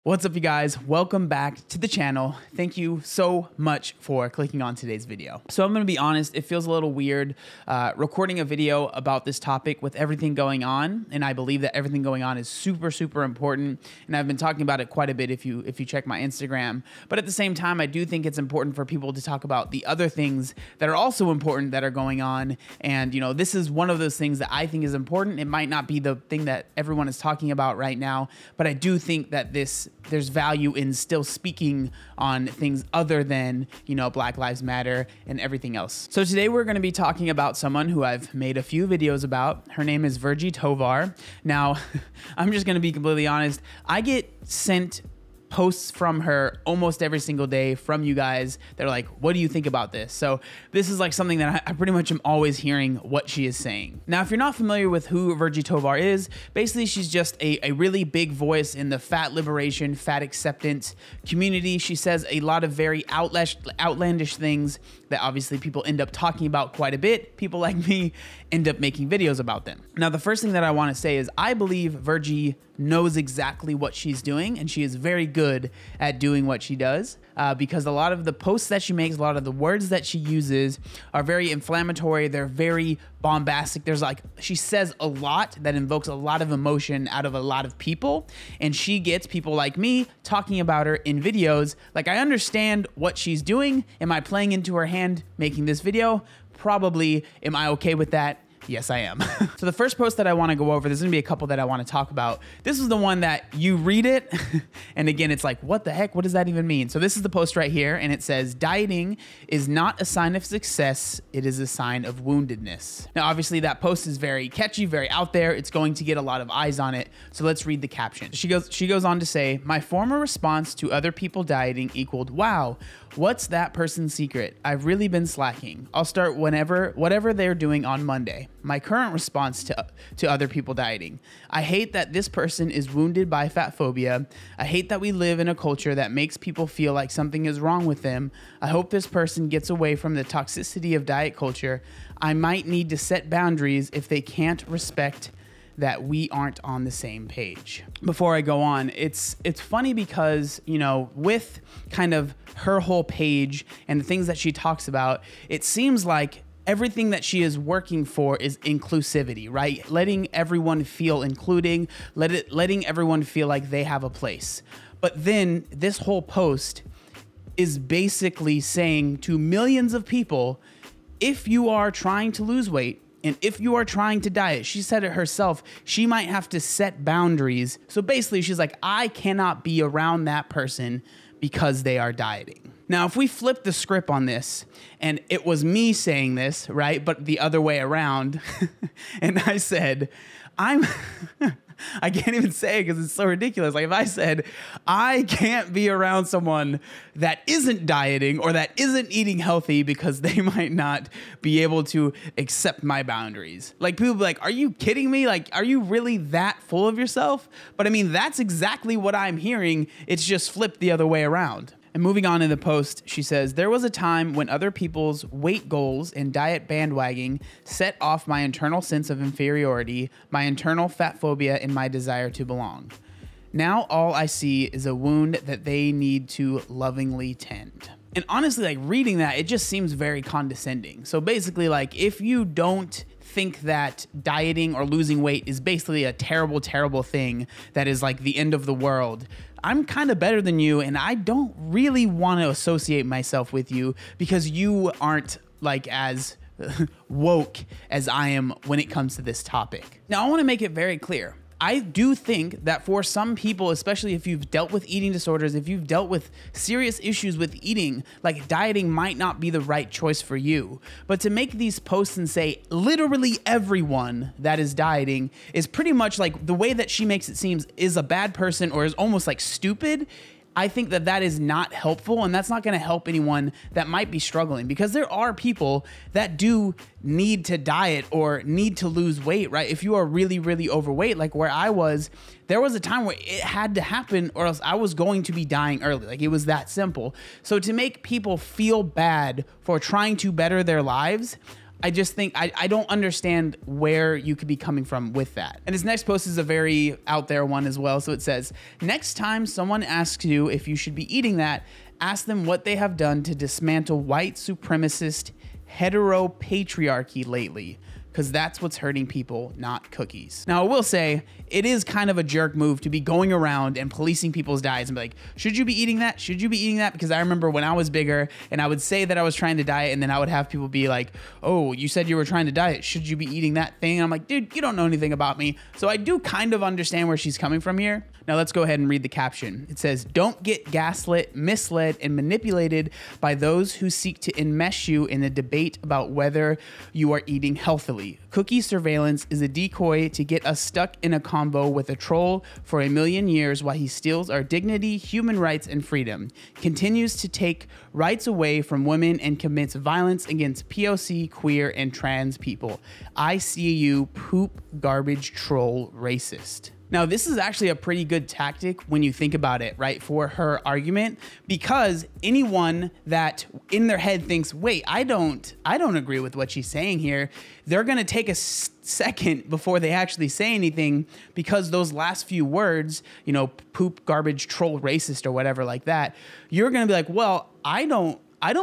What's up, you guys? Welcome back to the channel. Thank you so much for clicking on today's video. So I'm gonna be honest, it feels a little weird recording a video about this topic with everything going on, and I believe that everything going on is super, super important, and I've been talking about it quite a bit if you check my Instagram. But at the same time, I do think it's important for people to talk about the other things that are also important that are going on, and you know, this is one of those things that I think is important. It might not be the thing that everyone is talking about right now, but I do think that there's value in still speaking on things other than, you know, Black Lives Matter and everything else. So today we're going to be talking about someone who I've made a few videos about. Her name is Virgie Tovar. Now, I'm just going to be completely honest. I get sent posts from her almost every single day from you guys that are like, what do you think about this? So this is like something that I pretty much am always hearing what she is saying. Now, if you're not familiar with who Virgie Tovar is, basically she's just a really big voice in the fat liberation, fat acceptance community. She says a lot of very outlandish things that obviously people end up talking about quite a bit. People like me end up making videos about them. Now, the first thing that I want to say is I believe Virgie knows exactly what she's doing, and she is very good at doing what she does because a lot of the posts that she makes, a lot of the words that she uses are very inflammatory. They're very bombastic. She says a lot that invokes a lot of emotion out of a lot of people, and she gets people like me talking about her in videos. Like, I understand what she's doing. Am I playing into her hand making this video? Probably. Am I okay with that? Yes, I am. So the first post that I want to go over, there's going to be a couple that I want to talk about. This is the one that you read it, and again, it's like, what the heck? What does that even mean? So this is the post right here, and it says, dieting is not a sign of success. It is a sign of woundedness. Now, obviously, that post is very catchy, very out there. It's going to get a lot of eyes on it. So let's read the caption. She goes on to say, my former response to other people dieting equaled, wow, what's that person's secret? I've really been slacking. I'll start whatever they're doing on Monday. My current response to other people dieting. I hate that this person is wounded by fat phobia. I hate that we live in a culture that makes people feel like something is wrong with them. I hope this person gets away from the toxicity of diet culture. I might need to set boundaries if they can't respect that we aren't on the same page. Before I go on, it's funny because, you know, with kind of her whole page and the things that she talks about, it seems like everything that she is working for is inclusivity, right? Letting everyone feel including, letting everyone feel like they have a place. But then this whole post is basically saying to millions of people, if you are trying to lose weight, and if you are trying to diet, she said it herself, she might have to set boundaries. So basically she's like, I cannot be around that person because they are dieting. Now, if we flip the script on this, and it was me saying this, right, but the other way around, and I said, I can't even say it because it's so ridiculous. Like, if I said, I can't be around someone that isn't dieting or that isn't eating healthy because they might not be able to accept my boundaries. Like, people be like, are you kidding me? Like, are you really that full of yourself? But I mean, that's exactly what I'm hearing. It's just flipped the other way around. And moving on in the post, she says, there was a time when other people's weight goals and diet bandwagoning set off my internal sense of inferiority, my internal fat phobia, and my desire to belong. Now all I see is a wound that they need to lovingly tend. And honestly, like, reading that, it just seems very condescending. So basically, like, if you don't think that dieting or losing weight is basically a terrible, terrible thing that is like the end of the world, I'm kind of better than you, and I don't really want to associate myself with you because you aren't like as woke as I am when it comes to this topic. Now, I want to make it very clear. I do think that for some people, especially if you've dealt with eating disorders, if you've dealt with serious issues with eating, like, dieting might not be the right choice for you. But to make these posts and say literally everyone that is dieting is pretty much like the way that she makes it seem is a bad person or is almost like stupid. I think that that is not helpful, and that's not going to help anyone that might be struggling, because there are people that do need to diet or need to lose weight, right? If you are really, really overweight, like where I was, there was a time where it had to happen or else I was going to be dying early. Like, it was that simple. So to make people feel bad for trying to better their lives, I just think I don't understand where you could be coming from with that. And his next post is a very out there one as well. So it says, next time someone asks you if you should be eating that, ask them what they have done to dismantle white supremacist heteropatriarchy lately, because that's what's hurting people, not cookies. Now, I will say, it is kind of a jerk move to be going around and policing people's diets and be like, should you be eating that? Should you be eating that? Because I remember when I was bigger and I would say that I was trying to diet, and then I would have people be like, oh, you said you were trying to diet. Should you be eating that thing? And I'm like, dude, you don't know anything about me. So I do kind of understand where she's coming from here. Now let's go ahead and read the caption. It says, don't get gaslit, misled, and manipulated by those who seek to enmesh you in a debate about whether you are eating healthily. Cookie surveillance is a decoy to get us stuck in a combo with a troll for a million years while he steals our dignity, human rights, and freedom, continues to take rights away from women, and commits violence against POC, queer, and trans people. I see you, poop, garbage, troll, racist. Now, this is actually a pretty good tactic when you think about it, right, for her argument, because anyone that in their head thinks, wait, I don't agree with what she's saying here, they're going to take a second before they actually say anything, because those last few words, you know, poop, garbage, troll, racist, or whatever like that, you're going to be like, well, I don't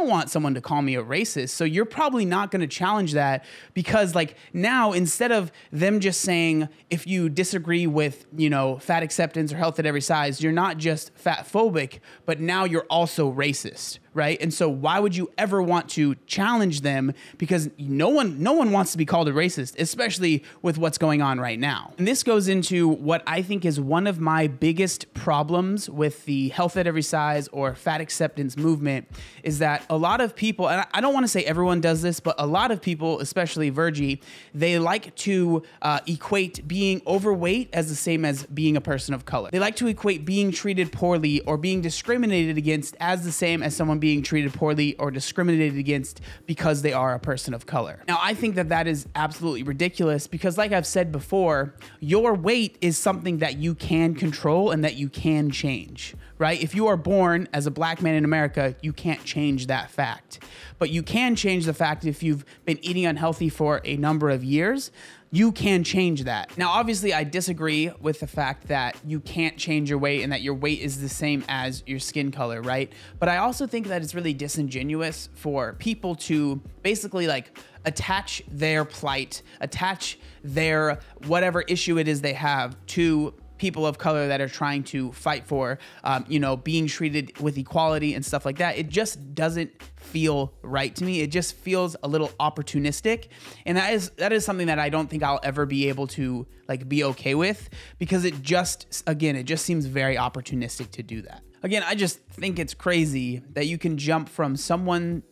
want someone to call me a racist. So you're probably not going to challenge that, because like now, instead of them just saying, if you disagree with, you know, fat acceptance or health at every size, you're not just fat phobic, but now you're also racist. Right? And so why would you ever want to challenge them? Because no one wants to be called a racist, especially with what's going on right now. And this goes into what I think is one of my biggest problems with the health at every size or fat acceptance movement, is that a lot of people, and I don't want to say everyone does this, but a lot of people, especially Virgie, they like to equate being overweight as the same as being a person of color. They like to equate being treated poorly or being discriminated against as the same as someone being treated poorly or discriminated against because they are a person of color. Now, I think that that is absolutely ridiculous, because like I've said before, your weight is something that you can control and that you can change, right? If you are born as a black man in America, you can't change that fact. But you can change the fact if you've been eating unhealthy for a number of years. You can change that. Now, obviously, I disagree with the fact that you can't change your weight and that your weight is the same as your skin color, right? But I also think that it's really disingenuous for people to basically like attach their plight, attach their whatever issue it is they have to people of color that are trying to fight for, you know, being treated with equality and stuff like that. It just doesn't feel right to me. It just feels a little opportunistic. And that is something that I don't think I'll ever be able to like be okay with, because it just seems very opportunistic to do that. Again, I just think it's crazy that you can jump from someone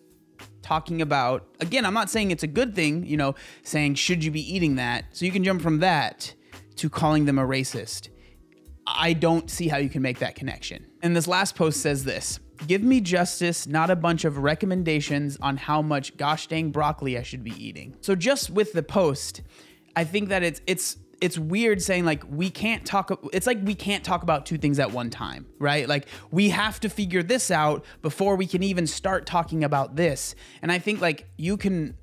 talking about, again, I'm not saying it's a good thing, you know, saying, should you be eating that? So you can jump from that to calling them a racist. I don't see how you can make that connection. And this last post says this: give me justice, not a bunch of recommendations on how much gosh dang broccoli I should be eating. So just with the post, I think that it's weird saying like we can't talk about two things at one time, right? Like we have to figure this out before we can even start talking about this. And I think like you can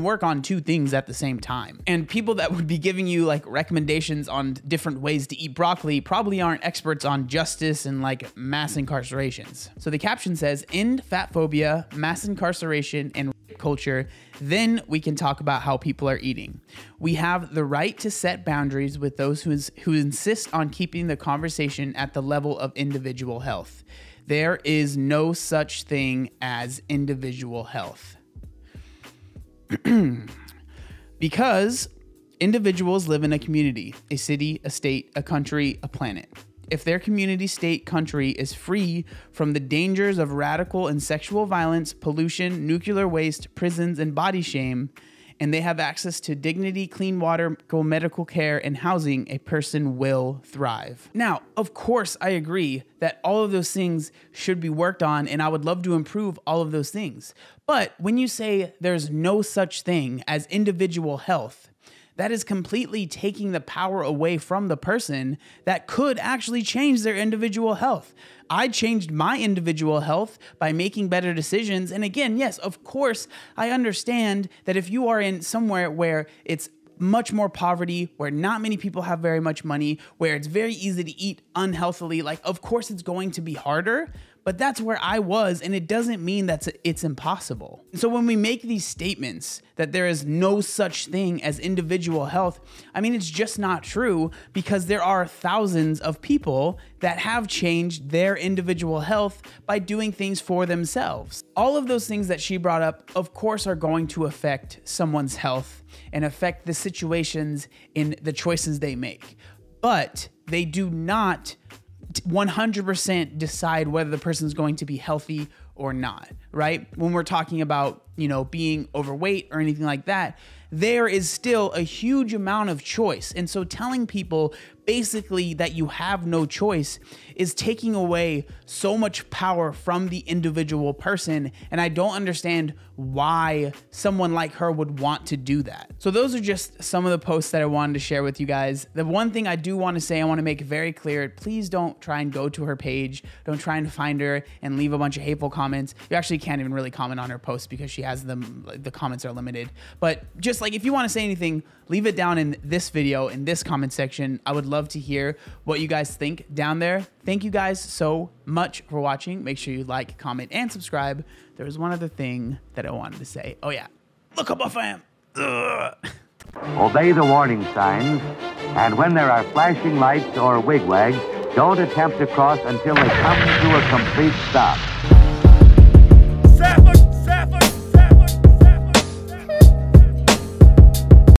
work on two things at the same time. And people that would be giving you like recommendations on different ways to eat broccoli probably aren't experts on justice and like mass incarcerations. So the caption says, end fat phobia, mass incarceration, and culture, then we can talk about how people are eating. We have the right to set boundaries with those who insist on keeping the conversation at the level of individual health. There is no such thing as individual health. Because individuals live in a community, a city, a state, a country, a planet. If their community, state, country is free from the dangers of radical and sexual violence, pollution, nuclear waste, prisons, and body shame, and they have access to dignity, clean water, medical care, and housing, a person will thrive. Now, of course, I agree that all of those things should be worked on, and I would love to improve all of those things. But when you say there's no such thing as individual health, that is completely taking the power away from the person that could actually change their individual health. I changed my individual health by making better decisions. And again, yes, of course, I understand that if you are in somewhere where it's much more poverty, where not many people have very much money, where it's very easy to eat unhealthily, like, of course it's going to be harder, but that's where I was, and it doesn't mean that it's impossible. So when we make these statements that there is no such thing as individual health, I mean, it's just not true, because there are thousands of people that have changed their individual health by doing things for themselves. All of those things that she brought up, of course, are going to affect someone's health and affect the situations in the choices they make, but they do not 100% decide whether the person is going to be healthy or not, right? When we're talking about, being overweight or anything like that, there is still a huge amount of choice. And so telling people basically that you have no choice is taking away so much power from the individual person. And I don't understand why someone like her would want to do that. So those are just some of the posts that I wanted to share with you guys. The one thing I do want to say, I want to make it very clear, please don't try and go to her page. Don't try and find her and leave a bunch of hateful comments. You actually can't even really comment on her posts because she has them, the comments are limited. But just like, if you want to say anything, leave it down in this video, in this comment section. I would love to hear what you guys think down there. Thank you guys so much for watching. Make sure you like, comment, and subscribe. There was one other thing that I wanted to say. Oh yeah, look up, fam. Obey the warning signs, and when there are flashing lights or wigwags, don't attempt to cross until they come to a complete stop.